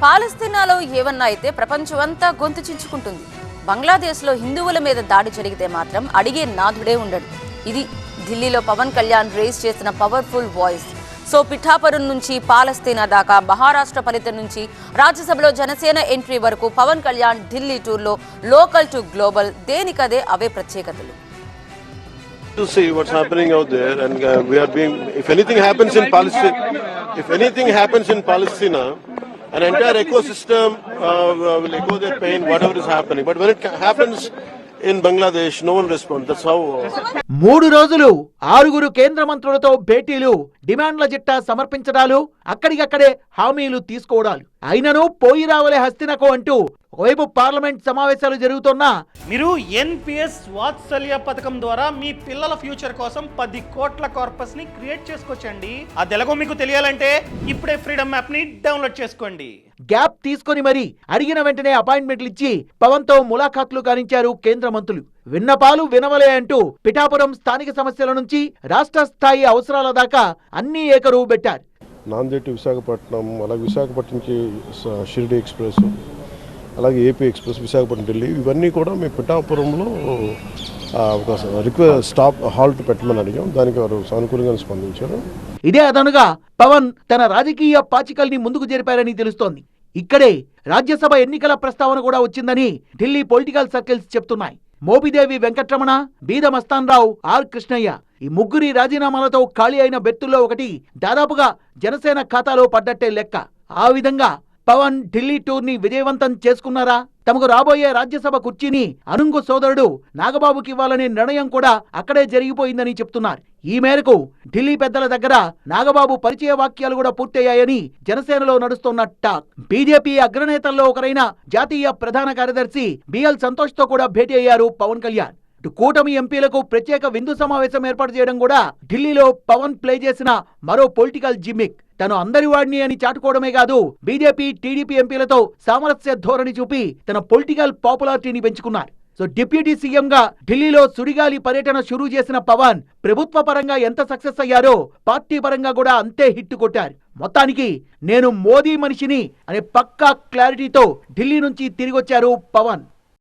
పాలస్తీనాలో ఏవన్నా అయితే ప్రపంచమంతా గొంతు చించుకుంటుంది. బంగ్లాదేశ్లో హిందువుల మీద దాడి జరిగితే మాత్రం అడిగే నాథుడే ఉండడు. ఇది ఢిల్లీలో పవన్ కళ్యాణ్ రేస్ చేసిన పవర్ఫుల్ వాయిస్. సో పిఠాపురం నుంచి పాలస్తీనా దాకా, మహారాష్ట్ర ఫలితం నుంచి రాజ్యసభలో జనసేన ఎంట్రీ వరకు పవన్ కళ్యాణ్ ఢిల్లీ టూర్లో లోకల్ టు గ్లోబల్ దేనికదే అవే ప్రత్యేకతలు. To see what's happening out there, and we are being. If anything happens in Palestine, an entire ecosystem will echo their pain, whatever is happening. But when it happens in Bangladesh, no one responds. That's how. 3 రోజులు 6 కేంద్ర మంత్రులతో భేటీలు, డిమాండ్ల చిట్టా సమర్పించడాలు, అక్కడికక్కడే హామీలు తీసుకోవడాలు. అయినను పోయి రావలే హస్తినకు అంటూ ఒకవైపు పార్లమెంట్ సమావేశాలు జరుగుతున్నా మీరు ఎన్పిఎస్ వాత్సల్య పథకం ద్వారా మీ పిల్లల ఫ్యూచర్ కోసం 10 కోట్ల కార్పస్ ని క్రియేట్ చేసుకోవచ్చండి. అది ఎలాగో మీకు తెలియాలంటే ఇప్పుడే ఫ్రీడమ్ యాప్ ని డౌన్లోడ్ చేసుకోండి. గ్యాప్ తీసుకొని మరి అడిగిన వెంటనే అపాయింట్మెంట్లు ఇచ్చి పవన్ తో ములాఖాత్లు కానించారు కేంద్ర మంత్రులు. విన్నపాలు వినవలే అంటూ పిఠాపురం స్థానిక సమస్యల నుంచి రాష్ట్ర స్థాయి అవసరాల దాకా అన్ని ఏకరువు పెట్టారు. నాందేడ్ విశాఖపట్నం, అలాగే విశాఖపట్నంకి షిరిడి ఎక్స్ప్రెస్, అలాగే ఏపీ ఎక్స్ప్రెస్, విశాఖపట్నం ఢిల్లీ, ఇవన్నీ కూడా మేము పిఠాపురంలో ఒక స్టాప్ హాల్ట్ పెట్టమని అడిగాం. దానికి వారు సానుకూలంగా స్పందించారు. ఇదే అదనుగా పవన్ తన రాజకీయ పాచికల్ని ముందుకు జరిపారని తెలుస్తోంది. ఇక్కడే రాజ్యసభ ఎన్నికల ప్రస్తావన కూడా వచ్చిందని ఢిల్లీ పొలిటికల్ సర్కిల్స్ చెప్తున్నాయి. మోపిదేవి వెంకట్రమణ, బీద మస్తాన్ రావు, ఆర్ కృష్ణయ్య ఈ ముగ్గురి రాజీనామాలతో ఖాళీ అయిన బెర్తుల్లో ఒకటి దాదాపుగా జనసేన ఖాతాలో పడ్డట్టే లెక్క. ఆ విధంగా పవన్ ఢిల్లీ టూర్ ని విజయవంతం చేసుకున్నారా? తమకు రాబోయే రాజ్యసభ కుర్చీని అనుంగు సోదరుడు నాగబాబుకి ఇవ్వాలనే నిర్ణయం కూడా అక్కడే జరిగిపోయిందని చెప్తున్నారు. ఈ మేరకు ఢిల్లీ పెద్దల దగ్గర నాగబాబు పరిచయ వాక్యాలు కూడా పూర్తయ్యాయని జనసేనలో నడుస్తున్న టాక్. బీజేపీ అగ్రనేతల్లో ఒకరైన జాతీయ ప్రధాన కార్యదర్శి బిఎల్ సంతోష్ తో కూడా భేటీ అయ్యారు పవన్ కళ్యాణ్. కూటమి ఎంపీలకు ప్రత్యేక విందు సమావేశం ఏర్పాటు చేయడం కూడా ఢిల్లీలో పవన్ ప్లే చేసిన మరో పొలిటికల్ జిమ్మిక్. తను అందరి వాడిని అని చాటుకోవడమే కాదు, బీజేపీ, టీడీపీ ఎంపీలతో సామరస్య ధోరణి చూపి తన పొలిటికల్ పాపులారిటీని పెంచుకున్నారు. సో డిప్యూటీ సీఎం గా ఢిల్లీలో సుడిగాలి పర్యటన షురూ చేసిన పవన్ ప్రభుత్వ పరంగా ఎంత సక్సెస్ అయ్యారో పార్టీ పరంగా కూడా అంతే హిట్ కొట్టారు. మొత్తానికి నేను మోదీ మనిషిని అనే పక్కా క్లారిటీతో ఢిల్లీ నుంచి తిరిగొచ్చారు పవన్.